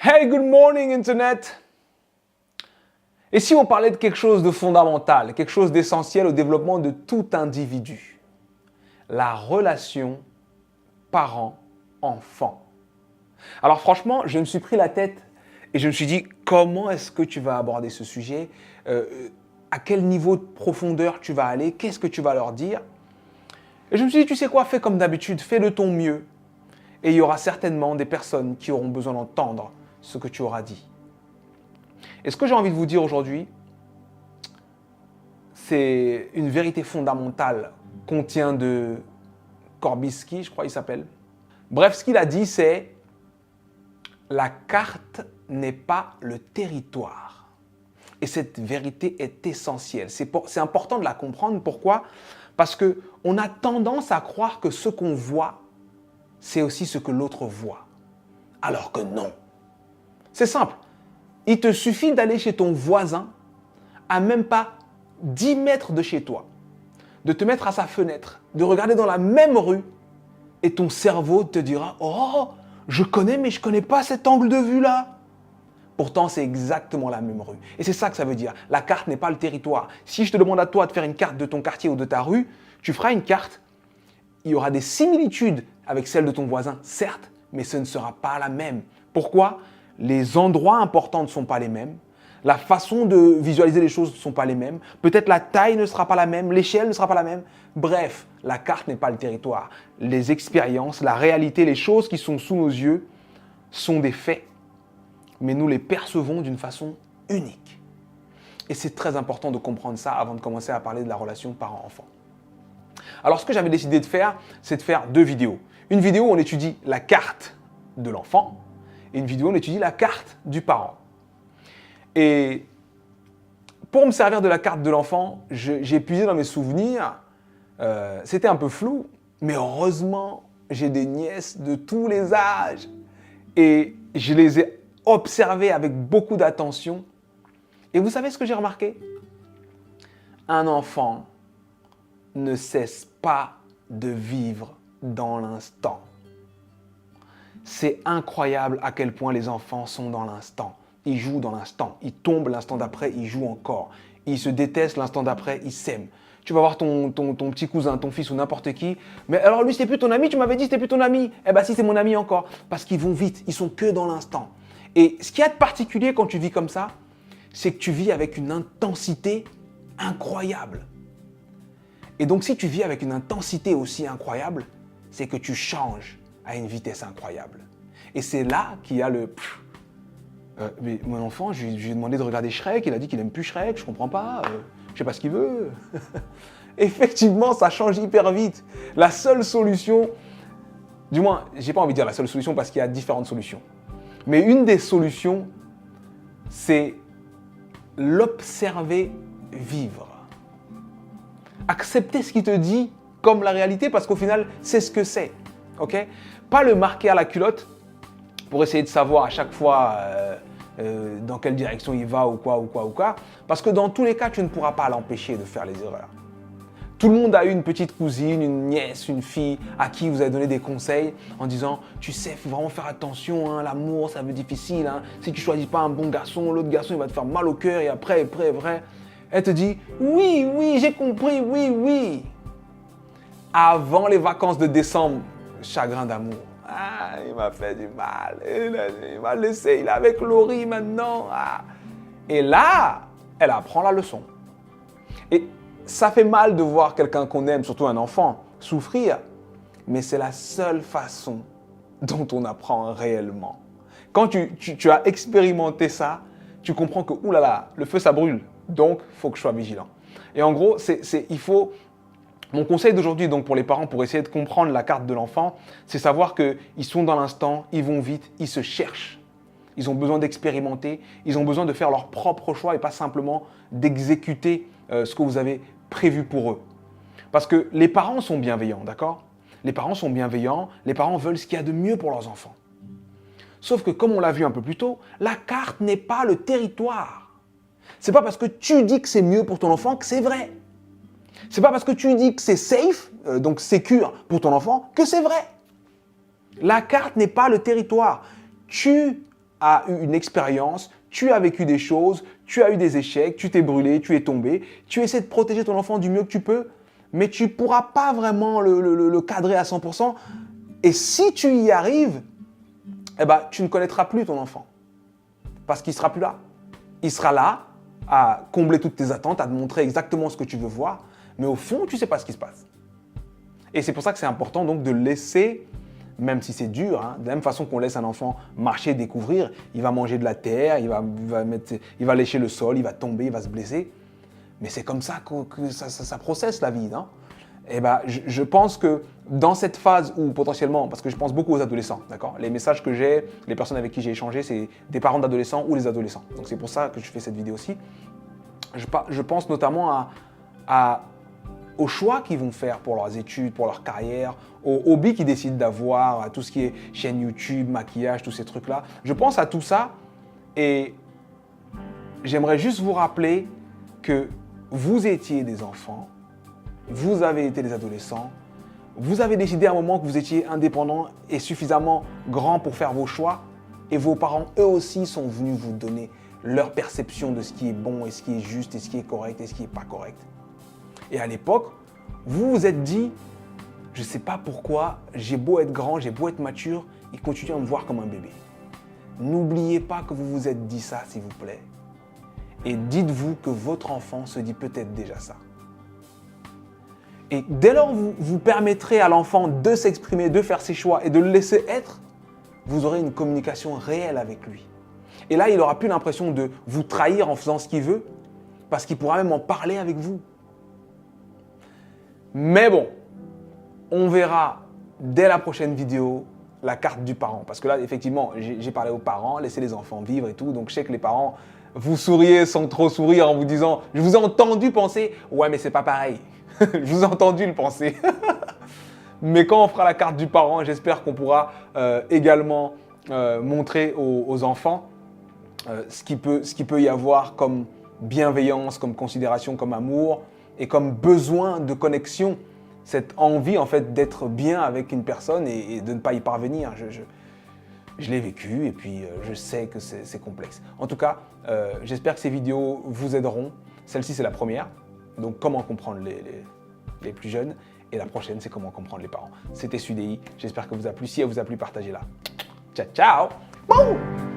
Hey, good morning Internet! Et si on parlait de quelque chose de fondamental, quelque chose d'essentiel au développement de tout individu, la relation parent-enfant. Alors franchement, je me suis pris la tête et je me suis dit, comment est-ce que tu vas aborder ce sujet? À quel niveau de profondeur tu vas aller? Qu'est-ce que tu vas leur dire? Et je me suis dit, tu sais quoi, fais comme d'habitude, fais de ton mieux. Et il y aura certainement des personnes qui auront besoin d'entendre ce que tu auras dit. Et ce que j'ai envie de vous dire aujourd'hui, c'est une vérité fondamentale qu'on tient de Korbisky, je crois qu'il s'appelle. Bref, ce qu'il a dit, c'est « La carte n'est pas le territoire ». Et cette vérité est essentielle. C'est important de la comprendre. Pourquoi? Parce qu'on a tendance à croire que ce qu'on voit, c'est aussi ce que l'autre voit. Alors que non. C'est simple. Il te suffit d'aller chez ton voisin à même pas 10 mètres de chez toi, de te mettre à sa fenêtre, de regarder dans la même rue et ton cerveau te dira « Oh, je connais mais je ne connais pas cet angle de vue-là ». Pourtant, c'est exactement la même rue. Et c'est ça que ça veut dire. La carte n'est pas le territoire. Si je te demande à toi de faire une carte de ton quartier ou de ta rue, tu feras une carte. Il y aura des similitudes avec celle de ton voisin, certes, mais ce ne sera pas la même. Pourquoi? Les endroits importants ne sont pas les mêmes. La façon de visualiser les choses ne sont pas les mêmes. Peut-être la taille ne sera pas la même, l'échelle ne sera pas la même. Bref, la carte n'est pas le territoire. Les expériences, la réalité, les choses qui sont sous nos yeux sont des faits. Mais nous les percevons d'une façon unique. Et c'est très important de comprendre ça avant de commencer à parler de la relation parent-enfant. Alors, ce que j'avais décidé de faire, c'est de faire 2 vidéos. Une vidéo où on étudie la carte de l'enfant et une vidéo où on étudie la carte du parent. Et pour me servir de la carte de l'enfant, j'ai puisé dans mes souvenirs. C'était un peu flou, mais heureusement, j'ai des nièces de tous les âges. Et je les ai observées avec beaucoup d'attention. Et vous savez ce que j'ai remarqué? Un enfant ne cesse pas de vivre dans l'instant. C'est incroyable à quel point les enfants sont dans l'instant. Ils jouent dans l'instant. Ils tombent l'instant d'après, ils jouent encore. Ils se détestent l'instant d'après, ils s'aiment. Tu vas voir ton petit cousin, ton fils ou n'importe qui. Mais alors lui, c'était plus ton ami, tu m'avais dit c'était plus ton ami. Eh bien si, c'est mon ami encore. Parce qu'ils vont vite, ils sont que dans l'instant. Et ce qu'il y a de particulier quand tu vis comme ça, c'est que tu vis avec une intensité incroyable. Et donc si tu vis avec une intensité aussi incroyable, c'est que tu changes à une vitesse incroyable. Et c'est là qu'il y a le... mais mon enfant, je lui ai demandé de regarder Shrek, il a dit qu'il n'aime plus Shrek, je ne comprends pas, je ne sais pas ce qu'il veut. Effectivement, ça change hyper vite. La seule solution, du moins, je n'ai pas envie de dire la seule solution parce qu'il y a différentes solutions. Mais une des solutions, c'est l'observer vivre. Accepter ce qu'il te dit comme la réalité parce qu'au final, c'est ce que c'est. Okay? Pas le marquer à la culotte pour essayer de savoir à chaque fois dans quelle direction il va ou quoi. Parce que dans tous les cas, tu ne pourras pas l'empêcher de faire les erreurs. Tout le monde a eu une petite cousine, une nièce, une fille à qui vous avez donné des conseils en disant « Tu sais, il faut vraiment faire attention, hein, l'amour, ça va être difficile. Hein. Si tu ne choisis pas un bon garçon, l'autre garçon, il va te faire mal au cœur et après, vrai. » Elle te dit « Oui, j'ai compris, oui. » Avant les vacances de décembre, chagrin d'amour. Ah, il m'a fait du mal. Il m'a laissé, il est avec Laurie maintenant. Ah. Et là, elle apprend la leçon. Et ça fait mal de voir quelqu'un qu'on aime, surtout un enfant, souffrir. Mais c'est la seule façon dont on apprend réellement. Quand tu as expérimenté ça, tu comprends que, oulala, le feu, ça brûle. Donc, il faut que je sois vigilant. Et en gros, il faut... Mon conseil d'aujourd'hui, donc pour les parents, pour essayer de comprendre la carte de l'enfant, c'est savoir qu'ils sont dans l'instant, ils vont vite, ils se cherchent. Ils ont besoin d'expérimenter, ils ont besoin de faire leur propre choix et pas simplement d'exécuter ce que vous avez prévu pour eux. Parce que les parents sont bienveillants, d'accord? Les parents sont bienveillants, les parents veulent ce qu'il y a de mieux pour leurs enfants. Sauf que, comme on l'a vu un peu plus tôt, la carte n'est pas le territoire. C'est pas parce que tu dis que c'est mieux pour ton enfant que c'est vrai. C'est pas parce que tu dis que c'est safe, donc sécure pour ton enfant, que c'est vrai. La carte n'est pas le territoire. Tu as eu une expérience, tu as vécu des choses, tu as eu des échecs, tu t'es brûlé, tu es tombé. Tu essaies de protéger ton enfant du mieux que tu peux, mais tu ne pourras pas vraiment le cadrer à 100%. Et si tu y arrives, eh ben, tu ne connaîtras plus ton enfant. Parce qu'il ne sera plus là. Il sera là à combler toutes tes attentes, à te montrer exactement ce que tu veux voir. Mais au fond, tu ne sais pas ce qui se passe. Et c'est pour ça que c'est important donc de laisser, même si c'est dur, hein, de la même façon qu'on laisse un enfant marcher, découvrir, il va manger de la terre, il va lécher le sol, il va tomber, il va se blesser. Mais c'est comme ça que ça processe la vie, non? Et ben, je pense que dans cette phase où potentiellement, parce que je pense beaucoup aux adolescents, d'accord? Les messages que j'ai, les personnes avec qui j'ai échangé, c'est des parents d'adolescents ou les adolescents. Donc c'est pour ça que je fais cette vidéo aussi. Je pense notamment aux choix qu'ils vont faire pour leurs études, pour leur carrière, aux hobbies qu'ils décident d'avoir, à tout ce qui est chaîne YouTube, maquillage, tous ces trucs-là. Je pense à tout ça et j'aimerais juste vous rappeler que vous étiez des enfants, vous avez été des adolescents, vous avez décidé à un moment que vous étiez indépendant et suffisamment grand pour faire vos choix et vos parents, eux aussi, sont venus vous donner leur perception de ce qui est bon et ce qui est juste et ce qui est correct et ce qui n'est pas correct. Et à l'époque, vous vous êtes dit, je ne sais pas pourquoi, j'ai beau être grand, j'ai beau être mature, ils continuent à me voir comme un bébé. N'oubliez pas que vous vous êtes dit ça, s'il vous plaît. Et dites-vous que votre enfant se dit peut-être déjà ça. Et dès lors, vous permettrez à l'enfant de s'exprimer, de faire ses choix et de le laisser être, vous aurez une communication réelle avec lui. Et là, il n'aura plus l'impression de vous trahir en faisant ce qu'il veut, parce qu'il pourra même en parler avec vous. Mais bon, on verra dès la prochaine vidéo la carte du parent. Parce que là, effectivement, j'ai parlé aux parents, laissez les enfants vivre et tout. Donc, je sais que les parents, vous souriez sans trop sourire en vous disant, je vous ai entendu penser, ouais, mais c'est pas pareil. Je vous ai entendu le penser. Mais quand on fera la carte du parent, j'espère qu'on pourra également montrer aux enfants ce qu'il peut y avoir comme bienveillance, comme considération, comme amour et comme besoin de connexion. Cette envie en fait d'être bien avec une personne et de ne pas y parvenir. Je l'ai vécu et puis je sais que c'est complexe. En tout cas, j'espère que ces vidéos vous aideront. Celle-ci, c'est la première. Donc, comment comprendre les plus jeunes. Et la prochaine, c'est comment comprendre les parents. C'était Sudei. J'espère que vous a plu. Si elle vous a plu, partagez-la. Ciao, ciao. Boum.